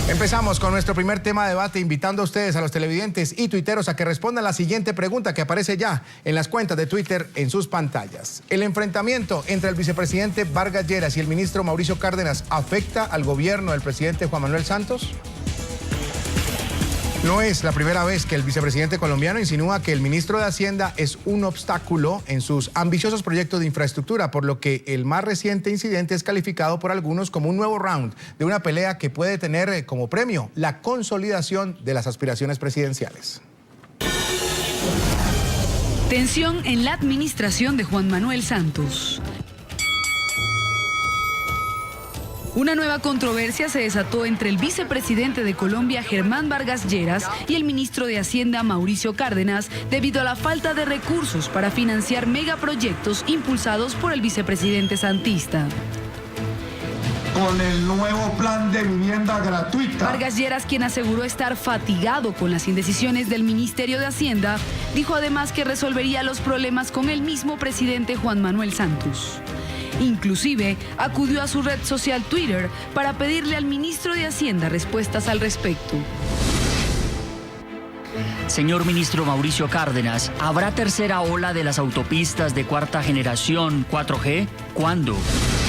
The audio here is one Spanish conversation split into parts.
Empezamos con nuestro primer tema de debate, invitando a ustedes, a los televidentes y tuiteros, a que respondan la siguiente pregunta que aparece ya en las cuentas de Twitter en sus pantallas. ¿El enfrentamiento entre el vicepresidente Vargas Lleras y el ministro Mauricio Cárdenas afecta al gobierno del presidente Juan Manuel Santos? No es la primera vez que el vicepresidente colombiano insinúa que el ministro de Hacienda es un obstáculo en sus ambiciosos proyectos de infraestructura, por lo que el más reciente incidente es calificado por algunos como un nuevo round de una pelea que puede tener como premio la consolidación de las aspiraciones presidenciales. Tensión en la administración de Juan Manuel Santos. Una nueva controversia se desató entre el vicepresidente de Colombia, Germán Vargas Lleras, y el ministro de Hacienda, Mauricio Cárdenas, debido a la falta de recursos para financiar megaproyectos impulsados por el vicepresidente santista. Con el nuevo plan de vivienda gratuita. Vargas Lleras, quien aseguró estar fatigado con las indecisiones del Ministerio de Hacienda, dijo además que resolvería los problemas con el mismo presidente Juan Manuel Santos. Inclusive, acudió a su red social Twitter para pedirle al ministro de Hacienda respuestas al respecto. Señor ministro Mauricio Cárdenas, ¿habrá tercera ola de las autopistas de cuarta generación 4G? ¿Cuándo?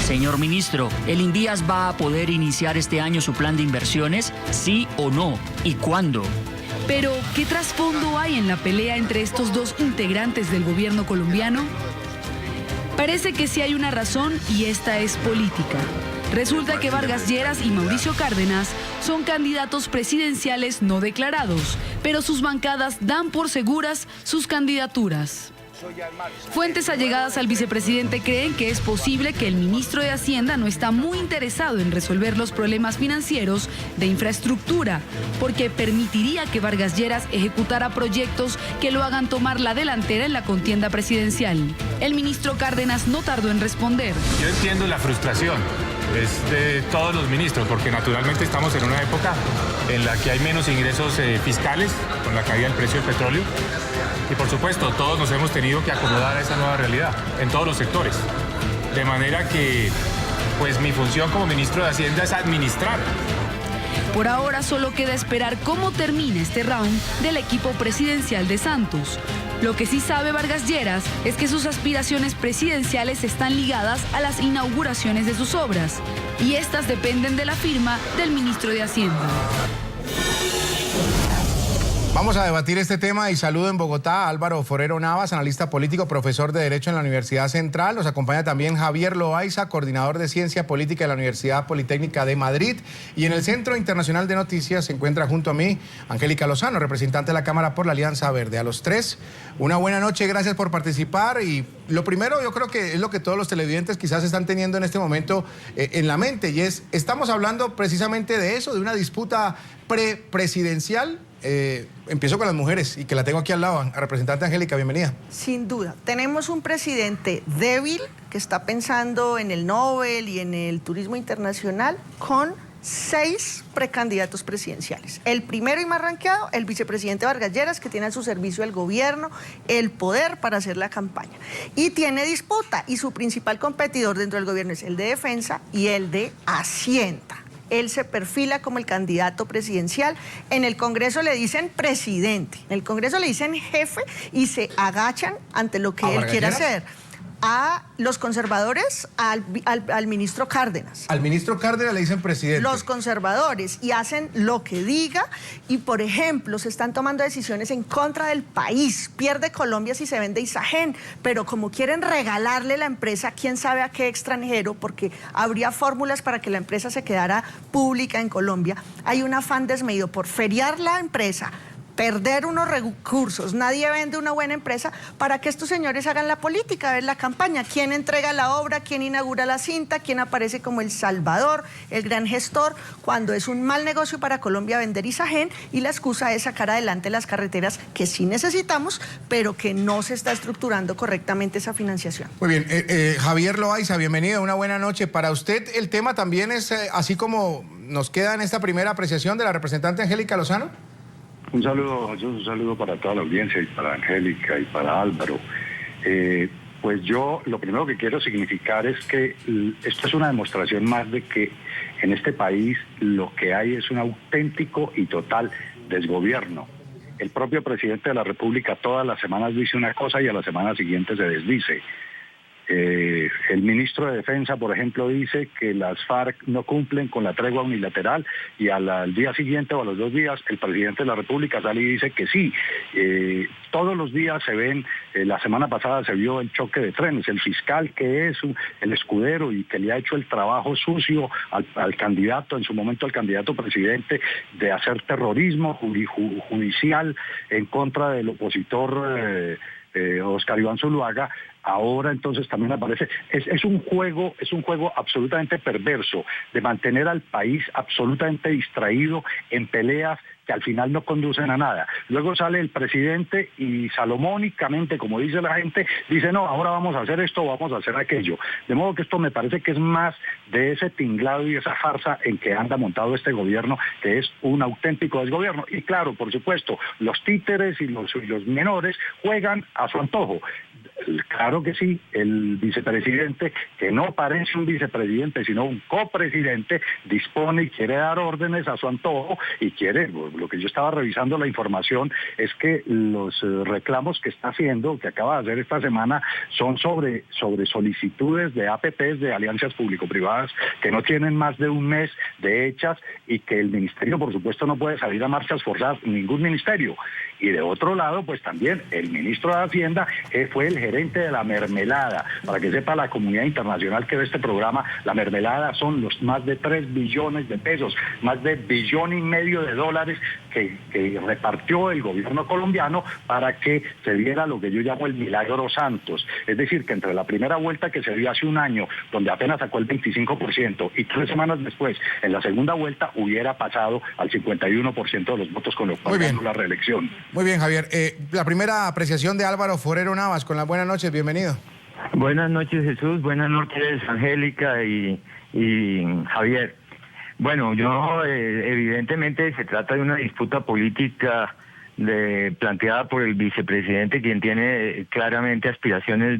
Señor ministro, ¿el Invías va a poder iniciar este año su plan de inversiones? ¿Sí o no? ¿Y cuándo? Pero, ¿qué trasfondo hay en la pelea entre estos dos integrantes del gobierno colombiano? Parece que sí hay una razón, y esta es política. Resulta que Vargas Lleras y Mauricio Cárdenas son candidatos presidenciales no declarados, pero sus bancadas dan por seguras sus candidaturas. Fuentes allegadas al vicepresidente creen que es posible que el ministro de Hacienda no está muy interesado en resolver los problemas financieros de infraestructura, porque permitiría que Vargas Lleras ejecutara proyectos que lo hagan tomar la delantera en la contienda presidencial. El ministro Cárdenas no tardó en responder. Yo entiendo la frustración, es de todos los ministros, porque naturalmente estamos en una época en la que hay menos ingresos fiscales con la caída del precio del petróleo. Y por supuesto, todos nos hemos tenido que acomodar a esa nueva realidad, en todos los sectores. De manera que, pues mi función como ministro de Hacienda es administrar. Por ahora solo queda esperar cómo termina este round del equipo presidencial de Santos. Lo que sí sabe Vargas Lleras es que sus aspiraciones presidenciales están ligadas a las inauguraciones de sus obras, y estas dependen de la firma del ministro de Hacienda. Vamos a debatir este tema y saludo en Bogotá a Álvaro Forero Navas, analista político, profesor de Derecho en la Universidad Central. Nos acompaña también Javier Loaiza, coordinador de Ciencia Política de la Universidad Politécnica de Madrid. Y en el Centro Internacional de Noticias se encuentra junto a mí Angélica Lozano, representante de la Cámara por la Alianza Verde. A los tres, una buena noche, gracias por participar. Y lo primero, yo creo que es lo que todos los televidentes quizás están teniendo en este momento en la mente, y es, estamos hablando precisamente de eso, de una disputa presidencial. Empiezo con las mujeres y que la tengo aquí al lado. Representante Angélica, bienvenida. Sin duda, tenemos un presidente débil que está pensando en el Nobel y en el turismo internacional con 6 precandidatos presidenciales. El primero y más rankeado, el vicepresidente Vargas Lleras, que tiene a su servicio el gobierno, el poder para hacer la campaña. Y tiene disputa, y su principal competidor dentro del gobierno es el de Defensa y el de Hacienda. Él se perfila como el candidato presidencial. En el Congreso le dicen presidente, en el Congreso le dicen jefe y se agachan ante lo que él quiere hacer. A los conservadores, al ministro Cárdenas. Al ministro Cárdenas le dicen presidente. Los conservadores, y hacen lo que diga, y por ejemplo, se están tomando decisiones en contra del país. Pierde Colombia si se vende Isagen, pero como quieren regalarle la empresa, quién sabe a qué extranjero, porque habría fórmulas para que la empresa se quedara pública en Colombia. Hay un afán desmedido por feriar la empresa, perder unos recursos, nadie vende una buena empresa, para que estos señores hagan la política, ver la campaña, quién entrega la obra, quién inaugura la cinta, quién aparece como el salvador, el gran gestor, cuando es un mal negocio para Colombia vender Isagen, y la excusa es sacar adelante las carreteras que sí necesitamos, pero que no se está estructurando correctamente esa financiación. Muy bien, Javier Loaiza, bienvenido, una buena noche. Para usted el tema también es así como nos queda en esta primera apreciación de la representante Angélica Lozano. Un saludo para toda la audiencia y para Angélica y para Álvaro. Pues yo lo primero que quiero significar es que esto es una demostración más de que en este país lo que hay es un auténtico y total desgobierno. El propio presidente de la República todas las semanas dice una cosa y a la semana siguiente se desdice. El ministro de Defensa, por ejemplo, dice que las FARC no cumplen con la tregua unilateral y al día siguiente o a los 2 días el presidente de la República sale y dice que sí. Todos los días se ven, la semana pasada se vio el choque de trenes, el fiscal que es el escudero y que le ha hecho el trabajo sucio al candidato, en su momento al candidato presidente, de hacer terrorismo judicial en contra del opositor Oscar Iván Zuluaga. Ahora entonces también aparece, es un juego absolutamente perverso de mantener al país absolutamente distraído en peleas que al final no conducen a nada. Luego sale el presidente y salomónicamente, como dice la gente, dice no, ahora vamos a hacer esto, vamos a hacer aquello. De modo que esto me parece que es más de ese tinglado y esa farsa en que anda montado este gobierno, que es un auténtico desgobierno. Y claro, por supuesto, los títeres y los menores juegan a su antojo. Claro que sí, el vicepresidente, que no parece un vicepresidente, sino un copresidente, dispone y quiere dar órdenes a su antojo y quiere, lo que yo estaba revisando la información, es que los reclamos que está haciendo, que acaba de hacer esta semana, son sobre solicitudes de APPs, de alianzas público-privadas, que no tienen más de un mes de hechas y que el ministerio, por supuesto, no puede salir a marchas forzadas, ningún ministerio. Y de otro lado, pues también el ministro de Hacienda, que fue el gerente de la mermelada. Para que sepa la comunidad internacional que ve este programa, la mermelada son los más de 3 billones de pesos, más de $1,5 billones de dólares que repartió el gobierno colombiano para que se diera lo que yo llamo el milagro Santos. Es decir, que entre la primera vuelta que se dio hace un año, donde apenas sacó el 25%, y 3 semanas después, en la segunda vuelta, hubiera pasado al 51% de los votos, con lo cual ganó la reelección. Muy bien, Javier. La primera apreciación de Álvaro Forero Navas, con las buenas noches, bienvenido. Buenas noches, Jesús, buenas noches, Angélica y Javier. Bueno, evidentemente se trata de una disputa política planteada por el vicepresidente, quien tiene claramente aspiraciones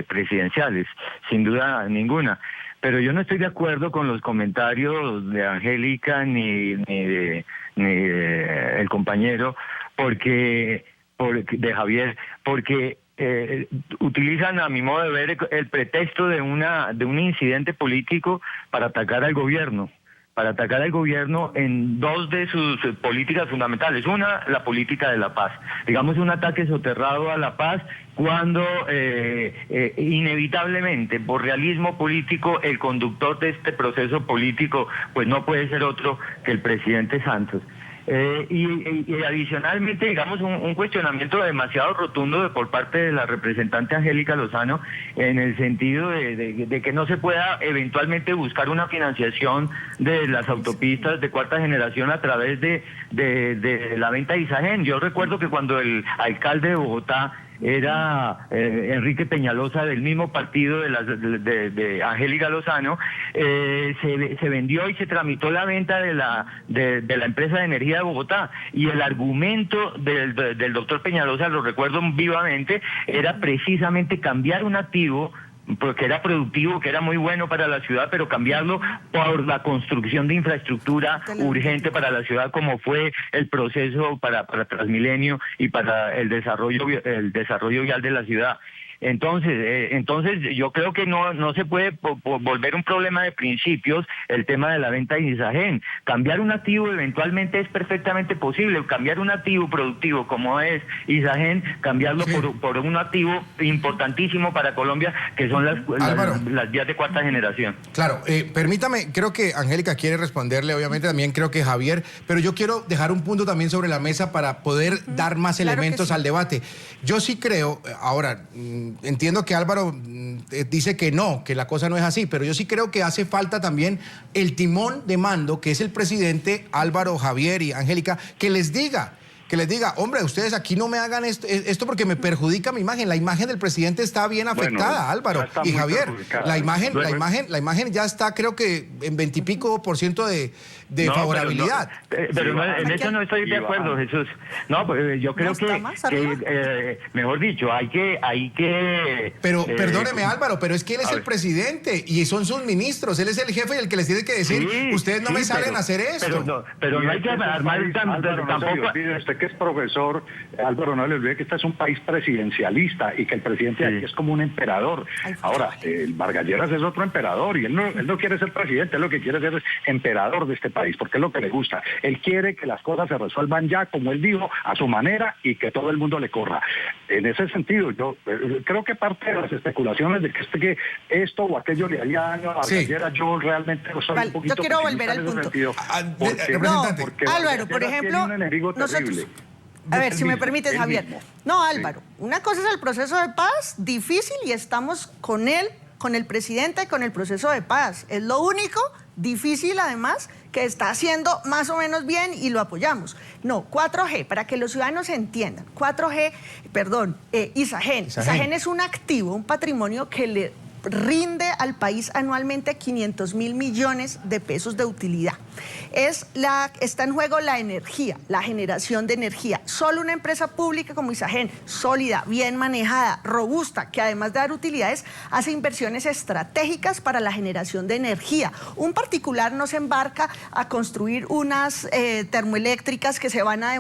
presidenciales, sin duda ninguna. Pero yo no estoy de acuerdo con los comentarios de Angélica ni el compañero, de Javier, porque utilizan, a mi modo de ver, el pretexto de un incidente político para atacar al gobierno. En 2 de sus políticas fundamentales. Una, la política de la paz. Digamos, un ataque soterrado a la paz cuando inevitablemente, por realismo político, el conductor de este proceso político pues no puede ser otro que el presidente Santos. Y adicionalmente, digamos, un cuestionamiento demasiado rotundo por parte de la representante Angélica Lozano, en el sentido de que no se pueda eventualmente buscar una financiación de las autopistas de 4ª generación a través de la venta de Isagen. Yo recuerdo que cuando el alcalde de Bogotá era Enrique Peñalosa, del mismo partido de Angélica Lozano, se vendió y se tramitó la venta de la empresa de energía de Bogotá, y el argumento del doctor Peñalosa, lo recuerdo vivamente, era precisamente cambiar un activo porque era productivo, que era muy bueno para la ciudad, pero cambiarlo por la construcción de infraestructura urgente para la ciudad, como fue el proceso para Transmilenio y para el desarrollo vial de la ciudad. Entonces yo creo que no se puede volver un problema de principios el tema de la venta de Isagen. Cambiar un activo eventualmente es perfectamente posible. Cambiar un activo productivo como es Isagen, cambiarlo por un activo importantísimo para Colombia, que son las vías de 4ª generación. Claro, permítame, creo que Angélica quiere responderle, obviamente también creo que Javier, pero yo quiero dejar un punto también sobre la mesa para poder dar más elementos al debate. Yo sí creo, ahora, entiendo que Álvaro dice que no, que la cosa no es así, pero yo sí creo que hace falta también el timón de mando, que es el presidente Álvaro, Javier y Angélica, que les diga que les diga, hombre, ustedes aquí no me hagan esto porque me perjudica mi imagen. La imagen del presidente está bien afectada, Álvaro y Javier. La imagen ya está, creo que en 20 y pico % de favorabilidad. Pero en eso no estoy de acuerdo, Jesús. No, pues yo creo que mejor dicho, hay que pero perdóneme, Álvaro, pero es que él es el presidente y son sus ministros, él es el jefe y el que les tiene que decir, ustedes no me salen a hacer esto. Pero no hay que armar tampoco. No se le olvide, usted que es profesor, Álvaro, no le olvide que este es un país presidencialista y que el presidente aquí es como un emperador. Ahora, Vargas Lleras es otro emperador y él no quiere ser presidente, él lo que quiere ser es emperador de este país, porque es lo que le gusta. Él quiere que las cosas se resuelvan ya, como él dijo, a su manera y que todo el mundo le corra. En ese sentido, yo creo que parte de las especulaciones de que esto o aquello le haría daño a Vargas Lleras, yo realmente soy un poquito... Yo quiero volver al punto. Porque Álvaro, por ejemplo, nosotros... A ver, si me permites, Javier. No, Álvaro, una cosa es el proceso de paz, difícil, y estamos con él, con el presidente, con el proceso de paz. Es lo único difícil, además, que está haciendo más o menos bien y lo apoyamos. No, 4G, para que los ciudadanos entiendan. Isagen. Isagen es un activo, un patrimonio que le rinde al país anualmente 500.000 millones de pesos de utilidad. Está en juego la energía, la generación de energía. Solo una empresa pública como Isagen, sólida, bien manejada, robusta, que además de dar utilidades, hace inversiones estratégicas para la generación de energía. Un particular no se embarca a construir unas termoeléctricas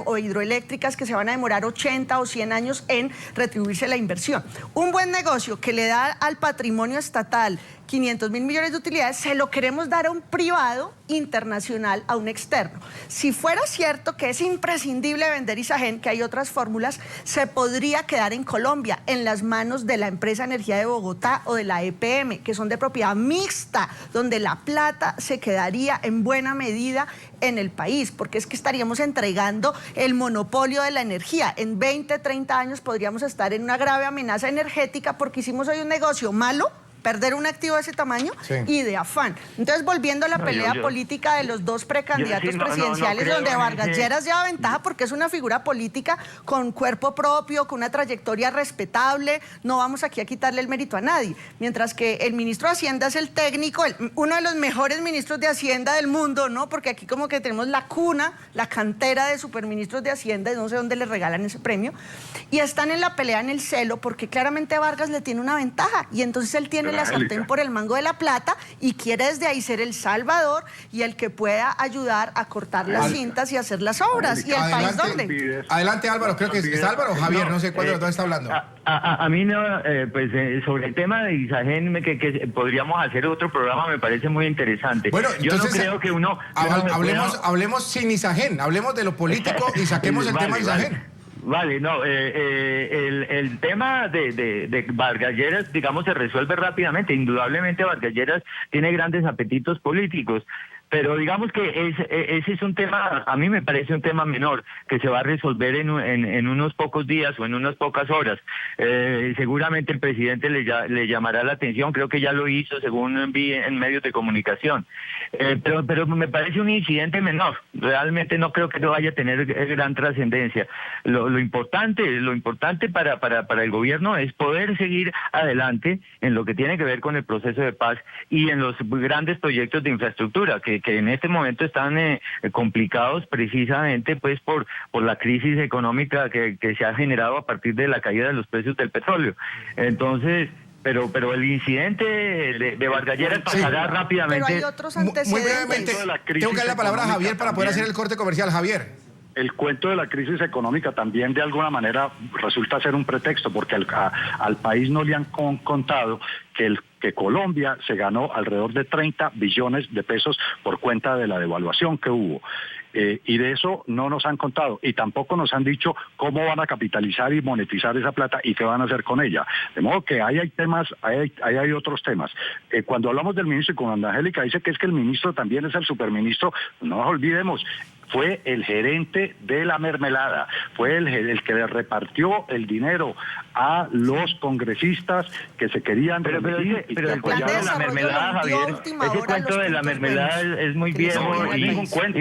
o hidroeléctricas que se van a demorar 80 o 100 años en retribuirse la inversión. Un buen negocio que le da al patrimonio estatal 500.000 millones de utilidades, se lo queremos dar a un privado internacional, a un externo. Si fuera cierto que es imprescindible vender Isagen, que hay otras fórmulas, se podría quedar en Colombia, en las manos de la empresa Energía de Bogotá o de la EPM, que son de propiedad mixta, donde la plata se quedaría en buena medida en el país, porque es que estaríamos entregando el monopolio de la energía. En 20, 30 años podríamos estar en una grave amenaza energética porque hicimos hoy un negocio malo, perder un activo de ese tamaño y de afán. Entonces, volviendo a la pelea política de los dos precandidatos presidenciales, donde Vargas Lleras lleva ventaja porque es una figura política con cuerpo propio, con una trayectoria respetable, no vamos aquí a quitarle el mérito a nadie. Mientras que el ministro de Hacienda es el técnico, uno de los mejores ministros de Hacienda del mundo, ¿no? Porque aquí como que tenemos la cuna, la cantera de superministros de Hacienda, y no sé dónde le regalan ese premio, y están en la pelea, en el celo, porque claramente Vargas le tiene una ventaja, y entonces él tiene la sartén por el mango de la plata y quiere desde ahí ser el salvador y el que pueda ayudar a cortar las cintas y hacer las obras. ¿Y el país dónde? Adelante, Álvaro, creo que es Álvaro o Javier, no sé cuál de los dos está hablando. A mí no, sobre el tema de Isagen, que podríamos hacer otro programa, me parece muy interesante. Bueno, entonces, yo no creo que uno... hablemos sin Isagen, hablemos de lo político y saquemos el tema de Isagen. Vale, no, el tema de Vargas Lleras, digamos, se resuelve rápidamente. Indudablemente Vargas Lleras tiene grandes apetitos políticos, pero digamos que ese es un tema, a mí me parece un tema menor, que se va a resolver en unos pocos días o en unas pocas horas. Seguramente el presidente le llamará la atención, creo que ya lo hizo según vi en medios de comunicación. Pero me parece un incidente menor, realmente no creo que no vaya a tener gran trascendencia. Lo importante para el gobierno es poder seguir adelante en lo que tiene que ver con el proceso de paz y en los grandes proyectos de infraestructura que en este momento están complicados precisamente pues por la crisis económica que se ha generado a partir de la caída de los precios del petróleo. Entonces, pero el incidente de Vargas Lleras pasará rápidamente. Pero hay otros antecedentes. Muy brevemente, tengo que dar la palabra a Javier para poder hacer el corte comercial. Javier. El cuento de la crisis económica también de alguna manera resulta ser un pretexto, porque al país no le han contado que Colombia se ganó alrededor de 30 billones de pesos por cuenta de la devaluación que hubo. Y de eso no nos han contado y tampoco nos han dicho cómo van a capitalizar y monetizar esa plata y qué van a hacer con ella. De modo que ahí hay temas, hay otros temas. Cuando hablamos del ministro y cuando Angélica dice que es que el ministro también es el superministro, no nos olvidemos, fue el gerente de la mermelada, fue el que le repartió el dinero a los congresistas que se querían pero el cuento de la mermelada, Javier, ese cuento de la mermelada es muy viejo. No hay ningún cuento.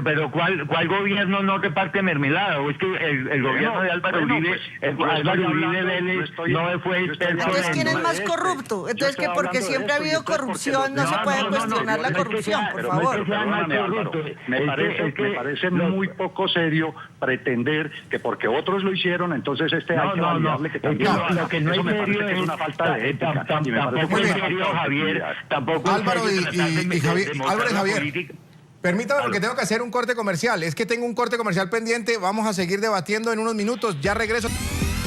Pero ¿cuál gobierno no reparte mermelada? ¿O es que el gobierno de Álvaro Uribe, Álvaro Uribe Vélez no fue experto? Entonces, ¿quién es más corrupto? Entonces, que porque siempre ha habido corrupción no se puede cuestionar la corrupción, por favor. Me parece muy poco serio pretender que porque otros lo hicieron, entonces hay que validarle que también lo que no es serio es una falta de ética. Tampoco es serio, Javier. Tampoco Álvaro y Javier. Permítame porque tengo que hacer un corte comercial. Es que tengo un corte comercial pendiente. Vamos a seguir debatiendo en unos minutos. Ya regreso.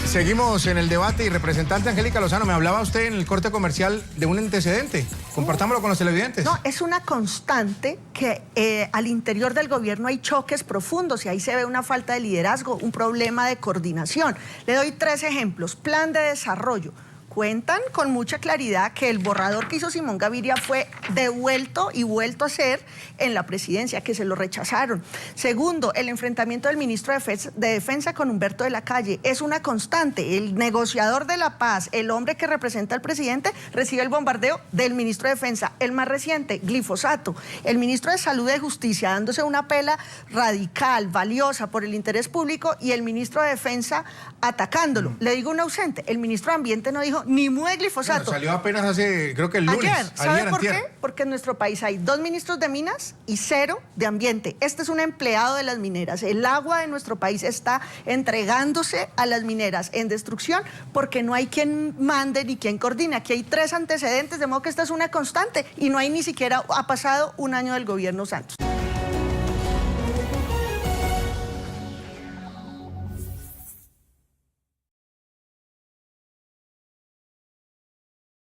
Seguimos en el debate y representante Angélica Lozano, me hablaba usted en el corte comercial de un antecedente. Compartámoslo con los televidentes. No, es una constante que al interior del gobierno hay choques profundos y ahí se ve una falta de liderazgo, un problema de coordinación. Le doy 3 ejemplos. Plan de desarrollo. Cuentan con mucha claridad que el borrador que hizo Simón Gaviria fue devuelto y vuelto a hacer en la presidencia, que se lo rechazaron. Segundo, el enfrentamiento del ministro de Defensa con Humberto de la Calle es una constante. El negociador de la paz, el hombre que representa al presidente, recibe el bombardeo del ministro de Defensa. El más reciente, glifosato. El ministro de Salud y de Justicia dándose una pela radical, valiosa por el interés público, y el ministro de Defensa atacándolo. Le digo un ausente, el ministro de Ambiente no dijo ni mu de glifosato. Bueno, salió apenas hace, creo que el lunes. Ayer. ¿Sabe por qué? Porque en nuestro país hay 2 ministros de Minas y 0 de Ambiente. Este es un empleado de las mineras. El agua de nuestro país está entregándose a las mineras en destrucción porque no hay quien mande ni quien coordine. Aquí hay 3 antecedentes, de modo que esta es una constante y no hay ni siquiera, ha pasado un año del gobierno Santos.